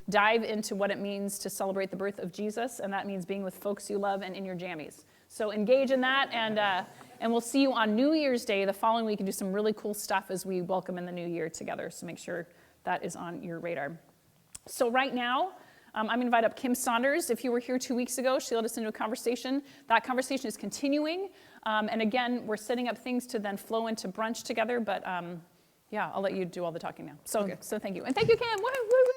dive into what it means to celebrate the birth of Jesus, and that means being with folks you love and in your jammies. So engage in that, and we'll see you on New Year's Day the following week and do some really cool stuff as we welcome in the new year together. So make sure that is on your radar. So right now, I'm going to invite up Kim Saunders. If you were here 2 weeks ago, she led us into a conversation. That conversation is continuing. And again, we're setting up things to then flow into brunch together. But yeah, I'll let you do all the talking now. So, Okay. So thank you. And thank you, Kim. Woo, woo, woo.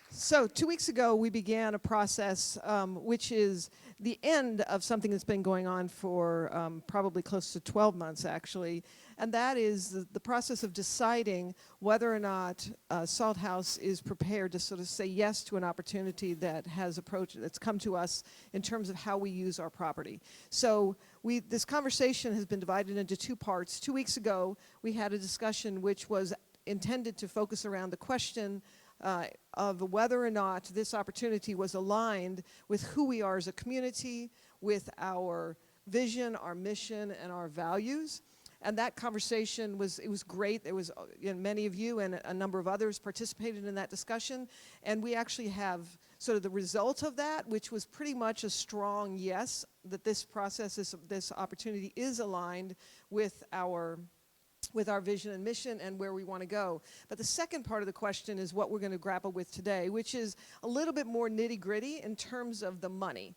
So 2 weeks ago, we began a process which is the end of something that's been going on for probably close to 12 months, actually. And that is the process of deciding whether or not Salt House is prepared to sort of say yes to an opportunity that has approached, that's come to us in terms of how we use our property. So this conversation has been divided into 2 parts. 2 weeks ago, we had a discussion which was intended to focus around the question of whether or not this opportunity was aligned with who we are as a community, with our vision, our mission, and our values. And that conversation was great. There was many of you and a number of others participated in that discussion. And we actually have sort of the result of that, which was pretty much a strong yes, that this process, this opportunity is aligned with our vision and mission and where we want to go. But the second part of the question is what we're going to grapple with today, which is a little bit more nitty-gritty in terms of the money.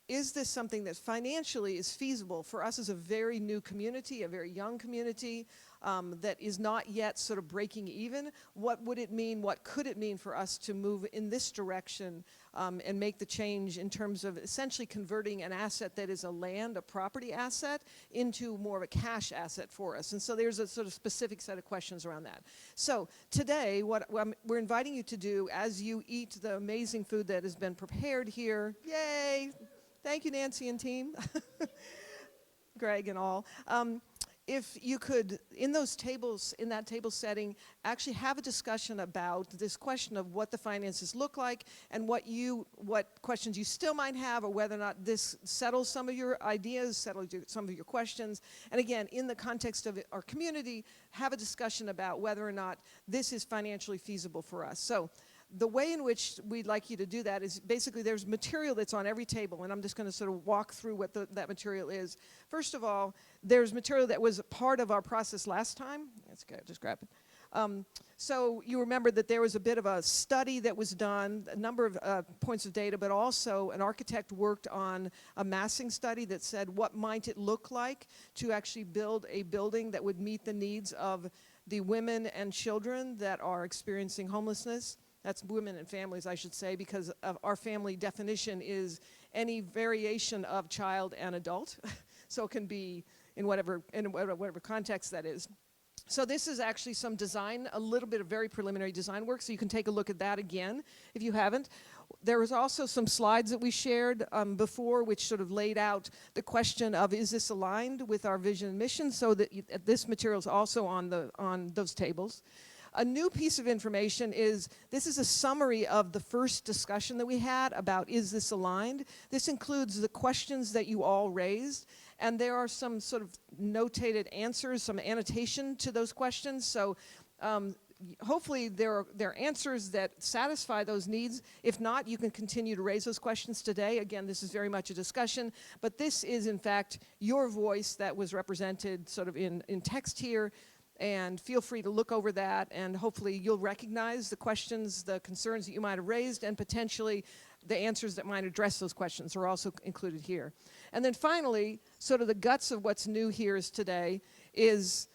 Is this something that financially is feasible for us as a very new community, a very young community that is not yet sort of breaking even? What would it mean? What could it mean for us to move in this direction and make the change in terms of essentially converting an asset that is a property asset, into more of a cash asset for us? And so there's a sort of specific set of questions around that. So today, what we're inviting you to do as you eat the amazing food that has been prepared here, yay! Thank you, Nancy and team, Greg and all. If you could, in that table setting, actually have a discussion about this question of what the finances look like and what questions you still might have, or whether or not this settles some of your ideas, settles some of your questions. And again, in the context of our community, have a discussion about whether or not this is financially feasible for us. So the way in which we'd like you to do that is basically there's material that's on every table, and I'm just going to sort of walk through what that material is. First of all, there's material that was part of our process last time. Let's go, just grab it. So you remember that there was a bit of a study that was done, a number of points of data, but also an architect worked on a massing study that said what might it look like to actually build a building that would meet the needs of the women and children that are experiencing homelessness. That's women and families, I should say, because of our family definition is any variation of child and adult. So it can be in whatever context that is. So this is actually some design, a little bit of very preliminary design work, so you can take a look at that again if you haven't. There was also some slides that we shared before, which sort of laid out the question of, is this aligned with our vision and mission, so that this material is also on those tables. A new piece of information is, this is a summary of the first discussion that we had about, is this aligned? This includes the questions that you all raised, and there are some sort of notated answers, some annotation to those questions. So hopefully there are answers that satisfy those needs. If not, you can continue to raise those questions today. Again, this is very much a discussion, but this is in fact your voice that was represented sort of in text here. And feel free to look over that, and hopefully you'll recognize the questions, the concerns that you might have raised, and potentially the answers that might address those questions are also included here. And then finally, sort of the guts of what's new here today is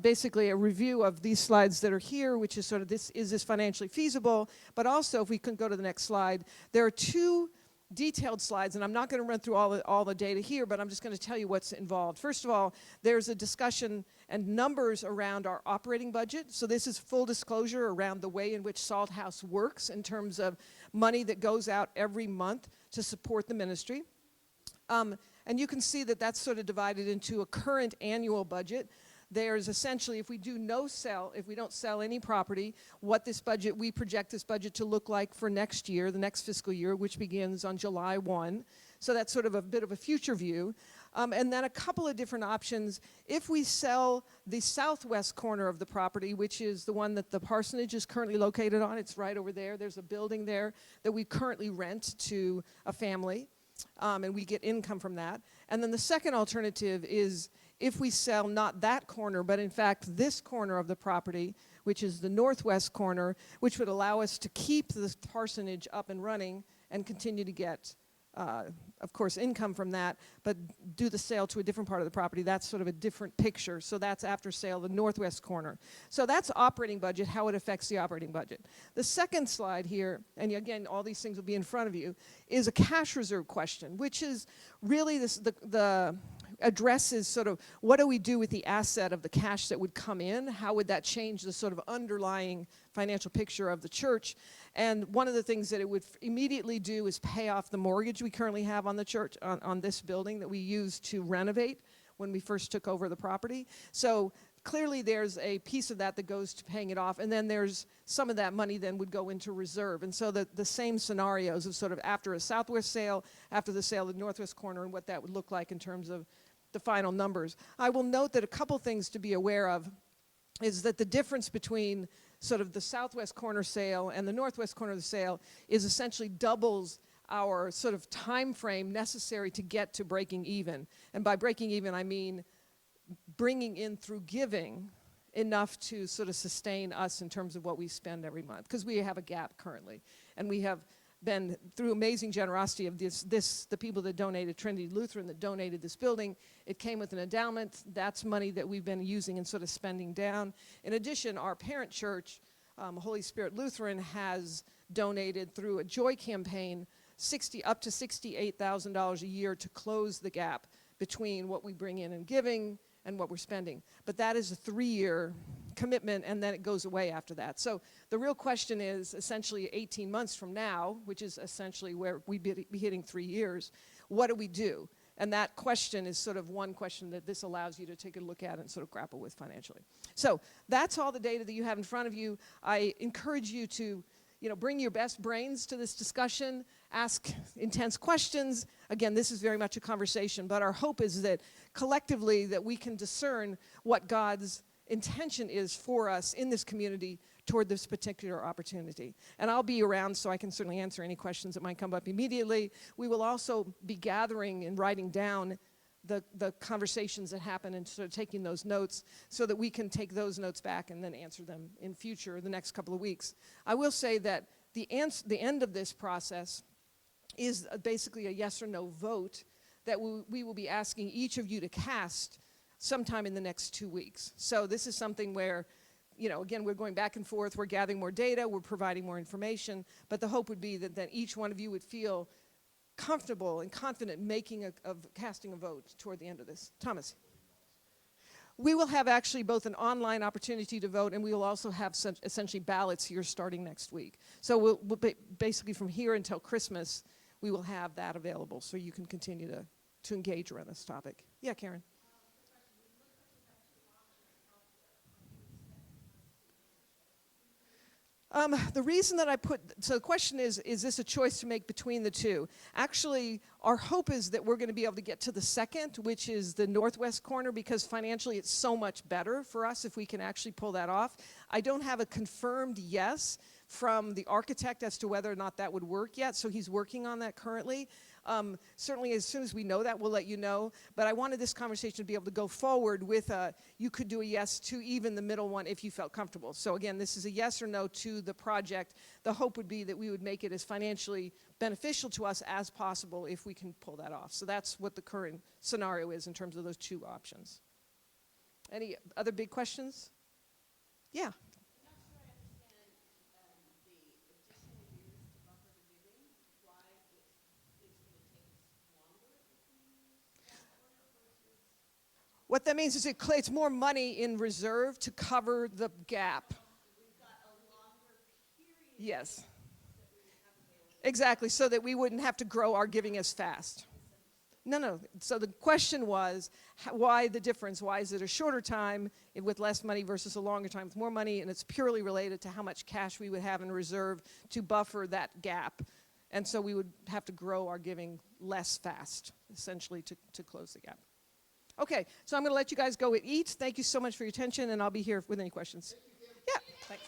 basically a review of these slides that are here, which is sort of is this financially feasible? But also, if we can go to the next slide, there are 2 detailed slides, and I'm not going to run through all the data here, but I'm just going to tell you what's involved. First of all, there's a discussion and numbers around our operating budget. So this is full disclosure around the way in which Salt House works in terms of money that goes out every month to support the ministry. And you can see that that's sort of divided into a current annual budget. There's essentially, if we don't sell any property, we project this budget to look like for next year, the next fiscal year, which begins on July 1. So that's sort of a bit of a future view. And then a couple of different options. If we sell the southwest corner of the property, which is the one that the parsonage is currently located on, it's right over there. There's a building there that we currently rent to a family, and we get income from that. And then the second alternative is if we sell not that corner, but in fact this corner of the property, which is the northwest corner, which would allow us to keep the parsonage up and running and continue to get of course, income from that, but do the sale to a different part of the property. That's sort of a different picture. So that's after sale, the northwest corner. So that's operating budget, how it affects the operating budget. The second slide here, and again, all these things will be in front of you, is a cash reserve question, which is really the addresses sort of what do we do with the asset of the cash that would come in? How would that change the sort of underlying financial picture of the church? And one of the things that it would immediately do is pay off the mortgage we currently have on the church, on this building that we used to renovate when we first took over the property. So clearly there's a piece of that that goes to paying it off, and then there's some of that money then would go into reserve. And so the same scenarios of sort of after a southwest sale, after the sale of the northwest corner, and what that would look like in terms of the final numbers. I will note that a couple things to be aware of is that the difference between sort of the southwest corner sale and the northwest corner of the sale is essentially doubles our sort of time frame necessary to get to breaking even. And by breaking even, I mean bringing in through giving enough to sort of sustain us in terms of what we spend every month, because we have a gap currently. And we have been through amazing generosity of the people that donated, Trinity Lutheran that donated this building. It came with an endowment. That's money that we've been using and sort of spending down. In addition, our parent church, Holy Spirit Lutheran, has donated through a joy campaign up to $68,000 a year to close the gap between what we bring in giving and what we're spending. But that is a 3-year commitment, and then it goes away after that. So the real question is essentially 18 months from now, which is essentially where we'd be hitting 3 years, what do we do? And that question is sort of one question that this allows you to take a look at and sort of grapple with financially. So that's all the data that you have in front of you. I encourage you to bring your best brains to this discussion, ask intense questions. Again, this is very much a conversation, but our hope is that collectively that we can discern what God's intention is for us in this community toward this particular opportunity. And I'll be around so I can certainly answer any questions that might come up immediately. We will also be gathering and writing down the conversations that happen and sort of taking those notes so that we can take those notes back and then answer them in future, the next couple of weeks. I will say that the end of this process is basically a yes or no vote that we will be asking each of you to cast sometime in the next 2 weeks. So this is something where, again, we're going back and forth, we're gathering more data, we're providing more information, but the hope would be that each one of you would feel comfortable and confident casting a vote toward the end of this. Thomas. We will have actually both an online opportunity to vote, and we will also have essentially ballots here starting next week. So we'll basically from here until Christmas, we will have that available so you can continue to engage around this topic. Yeah, Karen. The reason that so the question is this a choice to make between the two? Actually, our hope is that we're going to be able to get to the second, which is the northwest corner, because financially it's so much better for us if we can actually pull that off. I don't have a confirmed yes from the architect as to whether or not that would work yet, so he's working on that currently. Certainly, as soon as we know that, we'll let you know. But I wanted this conversation to be able to go forward with you could do a yes to even the middle one if you felt comfortable. So again, this is a yes or no to the project. The hope would be that we would make it as financially beneficial to us as possible if we can pull that off. So that's what the current scenario is in terms of those two options. Any other big questions? Yeah. What that means is it's more money in reserve to cover the gap. Yes. Exactly, so that we wouldn't have to grow our giving as fast. No. So the question was, why the difference? Why is it a shorter time with less money versus a longer time with more money? And it's purely related to how much cash we would have in reserve to buffer that gap. And so we would have to grow our giving less fast, essentially, to close the gap. Okay, so I'm going to let you guys go eat. Thank you so much for your attention, and I'll be here with any questions. Yeah, thanks.